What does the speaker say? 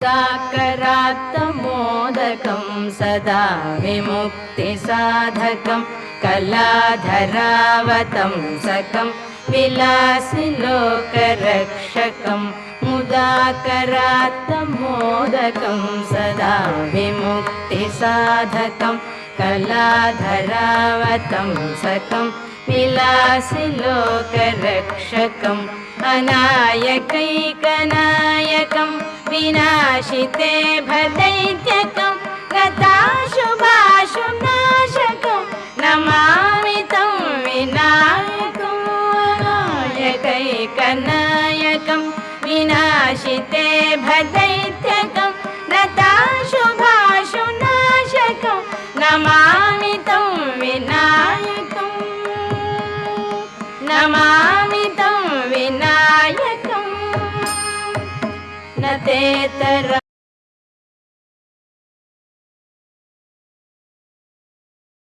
साकरात्तमोदकं सदा विमुक्तिसाधकं कलाधरावतंसकं विलासिलोकरक्षकं मुदाकरात्तमोदकं सदा विमुक्तिसाधकं कलाधरावतंसकं विलासिलोकरक्षकम् अनायकैकनायकं विनाशिते भदैत्यकं गताशुभाशुनाशकं नमामि तं विनायकम् अनायकैकनायकं विनाशिते भदैत्यकं गताशुभाशुनाशकं नमामि तं विनायकम् नमामि तं विनायकम् न तेतर